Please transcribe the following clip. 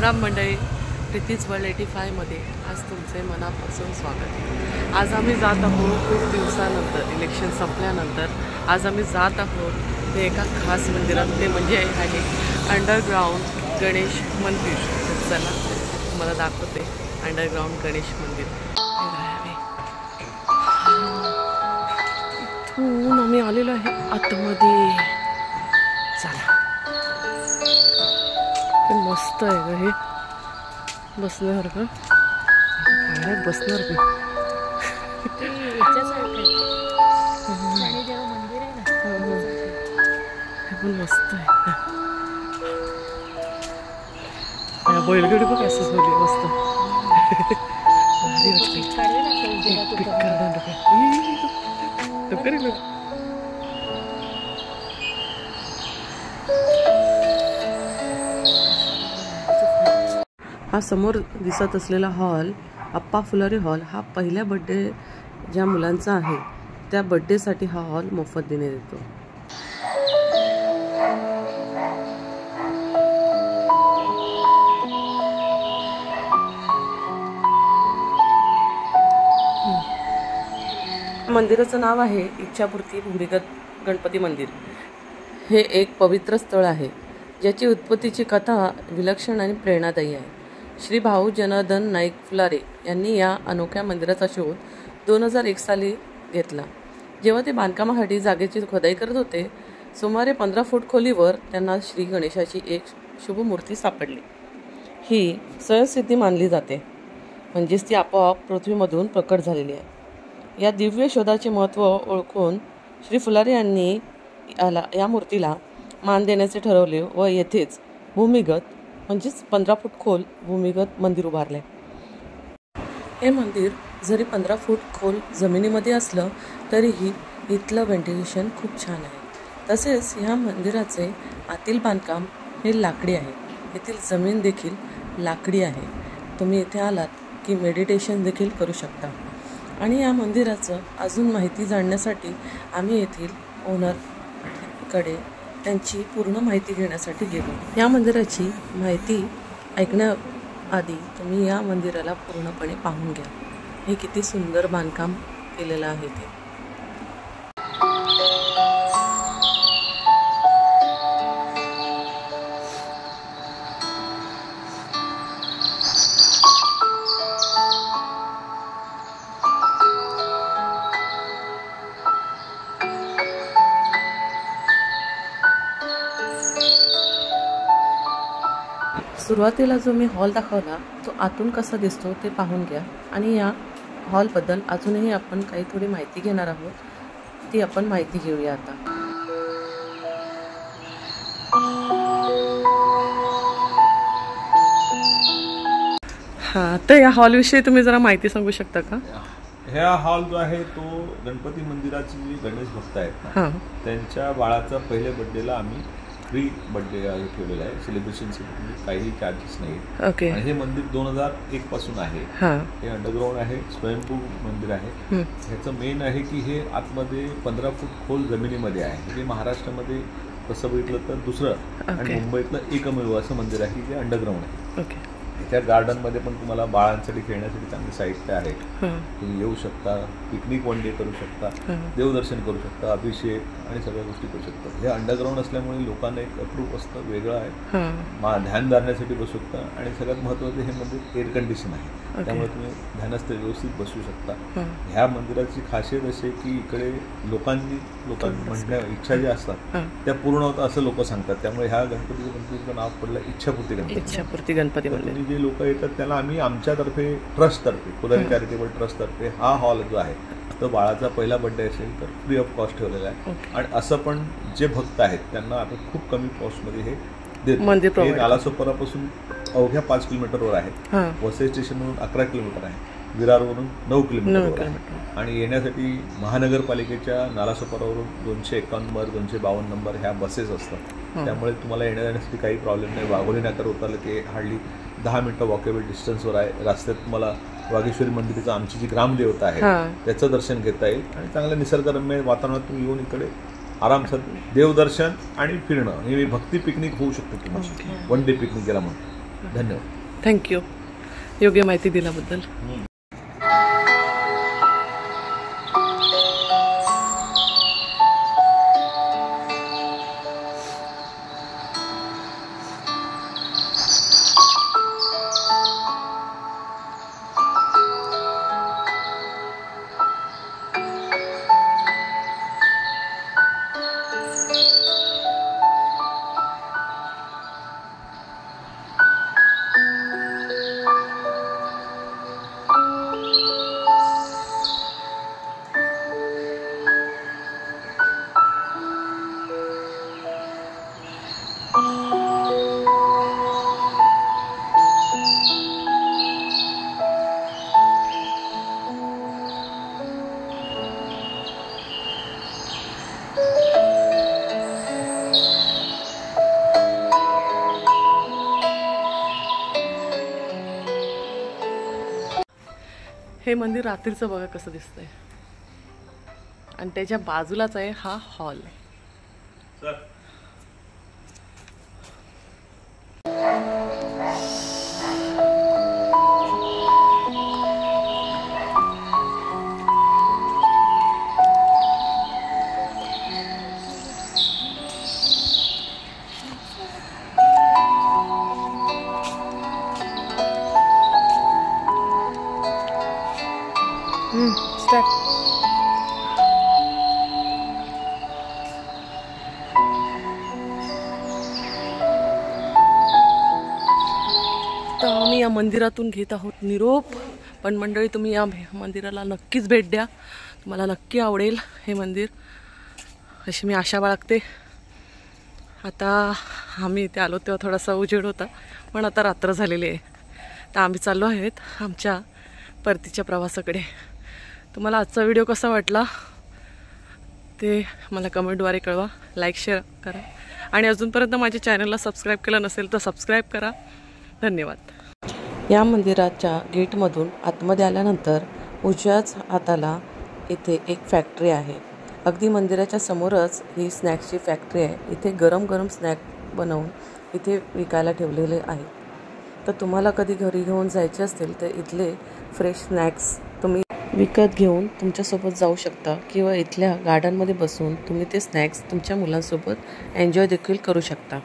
राम मंडळी, प्रीतीज वर्ल्ड 85 मध्ये आज तुमचे मनापासून स्वागत आहे। आज आम्ही जात आहोत खूप दिवसानंतर, इलेक्शन संपल्यानंतर आज आम्ही जात आहोत ते एका खास मंदिरात, ते म्हणजे आहे अंडरग्राउंड गणेश मंदिर। चला तुम्हाला दाखवते अंडरग्राउंड गणेश मंदिर। इथून आम्ही आलेलो आहे आतमध्ये। चला, मस्त आहे ग हे, बसण्यासारखं काय बसणार की पण मस्त आहे। बैलगाडी बघ असं झाली मस्त। हा समोर दिसत असलेला हॉल अप्पा फुलारी हॉल हा पहिल्या बर्थडे ज्या मुलांचा आहे त्या बर्थडेसाठी हा हॉल मोफत देण्यात येतो। मंदिराचं नाव आहे इच्छापूर्ती भूमिगत गणपती मंदिर। हे एक पवित्र स्थळ आहे ज्याची उत्पत्तीची कथा विलक्षण आणि प्रेरणादायी आहे। श्री भाऊ जनार्दन नाईक फुलारे यांनी या अनोख्या मंदिराचा शोध 2001 साली घेतला। जेव्हा ते बांधकामासाठी जागेची खोदाई करत होते, सुमारे 15 फूट खोलीवर त्यांना श्री गणेशाची एक शुभ मूर्ती सापडली। ही सहजसिद्धी मानली जाते, म्हणजेच ती आपोआप पृथ्वीमधून प्रकट झालेली आहे। या दिव्य शोधाचे महत्त्व ओळखून श्री फुलारे यांनी या मूर्तीला मान देण्याचे ठरवले व येथेच भूमिगत म्हणजेच 15 फूट खोल भूमिगत मंदिर उभारले। हे मंदिर जरी 15 फूट खोल जमिनीमध्ये असलं तरीही इथलं व्हेंटिलेशन खूप छान आहे। तसेच ह्या मंदिराचे आतील बांधकाम हे लाकडी आहे। येथील जमीन देखील लाकडी आहे। तुम्ही इथे आलात की मेडिटेशन देखील करू शकता। आणि या मंदिराचं अजून माहिती जाणण्यासाठी आम्ही येथील ओनरकडे त्यांची पूर्ण माहिती घेण्यासाठी गेलो। या मंदिराची माहिती ऐकण्याआधी तुम्ही या मंदिराला पूर्णपणे पाहून घ्या। हे किती सुंदर बांधकाम केलेलं आहे ते। सुरुवातीला जो मी हॉल दाखवला तो आतून कसा दिसतो ते पाहून घ्या। आणि या हॉलबद्दल अजूनही आपण काही थोडी माहिती घेणार आहोत, ती आपण माहिती घेऊया आता। हां, तर या हॉलविषयी तुम्ही जरा माहिती सांगू शकता का? ह्या हॉल जो आहे तो गणपती मंदिराचे जे गणेश भक्त आहेत ना, त्यांच्या बाळाचा पहिल्या बर्थडेला आम्ही फ्री बर्थडे ठेवलेला आहे। सेलिब्रेशनसाठी काही चार्जेस नाही। आणि हे मंदिर 2001 पासून आहे। हे अंडरग्राउंड आहे, स्वयंभू मंदिर आहे। ह्याचं मेन आहे की हे आतमध्ये 15 फूट खोल जमिनीमध्ये आहे। म्हणजे महाराष्ट्रामध्ये तसं बघितलं तर दुसरं आणि मुंबईतलं एकमेव असं मंदिर आहे की जे अंडरग्राउंड आहे। ह्याच्या गार्डनमध्ये पण तुम्हाला बाळांसाठी खेळण्यासाठी चांगले साहित्य आहे। तुम्ही येऊ शकता, पिकनिक वन डे करू शकता, देवदर्शन करू शकता, अभिषेक आणि सगळ्या गोष्टी करू शकता। हे अंडरग्राउंड असल्यामुळे लोकांना एक अप्रूप असतं, वेगळं आहे। ध्यान धरण्यासाठी बसू शकता आणि सगळ्यात महत्त्वाचं हे मंदिर एअर कंडिशन आहे, त्यामुळे तुम्ही ध्यानस्थ व्यवस्थित बसू शकता। ह्या मंदिराची खासियत अशी की इकडे लोकांनी म्हणण्या इच्छा ज्या असतात त्या पूर्ण होतात असं लोक सांगतात। त्यामुळे ह्या गणपतीचं नाव पडलं इच्छापूर्ती गणपती मंदिर। जे लोक येतात त्याला आम्ही आमच्यातर्फे ट्रस्टतर्फे, फुलारी चॅरिटेबल ट्रस्टतर्फे हा हॉल जो आहे तो बाळाचा पहिला बर्थडे असेल तर फ्री ऑफ कॉस्ट ठेवलेला आहे। आणि असं पण जे भक्त आहेत त्यांना आता खूप कमी कॉस्टमध्ये हे देतो। हे नालासोपारापासून अवघ्या 5 किलोमीटरवर आहे। वसई स्टेशनवरून 11 किलोमीटर आहे, विरारवरून 9 किलोमीटरवर आहे। आणि येण्यासाठी महानगरपालिकेच्या नालासोपारावरून 251 नंबर 252 नंबर ह्या बसेस असतात। त्यामुळे तुम्हाला येण्या जाण्यासाठी काही प्रॉब्लेम नाही। वाघोली नाक्यावर उतरलं की हार्डली 10 मिनिटं वॉकेबल डिस्टन्सवर आहे। रस्त्यात तुम्हाला वागेश्वरी मंदिराचं आमची जी ग्रामदेवता आहे त्याचं दर्शन घेता येईल आणि चांगलं निसर्गरम्य वातावरणात तुम्ही येऊन इकडे आरामसार देवदर्शन आणि फिरणं हे भक्ती पिकनिक होऊ शकते तुमची, वन डे पिकनिक केला म्हणून। धन्यवाद। थँक्यू योग्य माहिती दिल्याबद्दल. हे मंदिर रात्रीचं बघा कसं दिसतंय आणि त्याच्या बाजूलाच आहे हा हॉल. तर आम्ही या मंदिरातून घेत आहोत निरोप. पण मंडळी तुम्ही या मंदिराला नक्कीच भेट द्या, तुम्हाला नक्की आवडेल हे मंदिर अशी मी आशा बाळगते. आता आम्ही इथे आलो तेव्हा थोडासा उजेड होता पण आता रात्र झालेली आहे. तर आम्ही चाललो आहेत आमच्या परतीच्या प्रवासाकडे. तुम्हाला आजचा व्हिडिओ कसा वाटला ते मला कमेंटद्वारे कळवा, लाईक शेअर करा आणि अजूनपर्यंत माझ्या चॅनलला सबस्क्राईब केलं नसेल तर सबस्क्राईब करा. धन्यवाद. या मंदिराच्या गेटमधून आतमध्ये आल्यानंतर उजव्याच हाताला इथे एक फॅक्टरी आहे. अगदी मंदिराच्या समोरच ही स्नॅक्सची फॅक्टरी आहे. इथे गरम गरम स्नॅक बनवून इथे विकायला ठेवलेले आहे. तर तुम्हाला कधी घरी घेऊन जायचे असतील तर इथले फ्रेश स्नॅक्स तुम्ही विकत घेऊन तुमच्यासोबत जाऊ शकता किंवा इथल्या गार्डनमध्ये बसून तुम्ही ते स्नॅक्स तुमच्या मुलांसोबत एन्जॉय देखील करू शकता.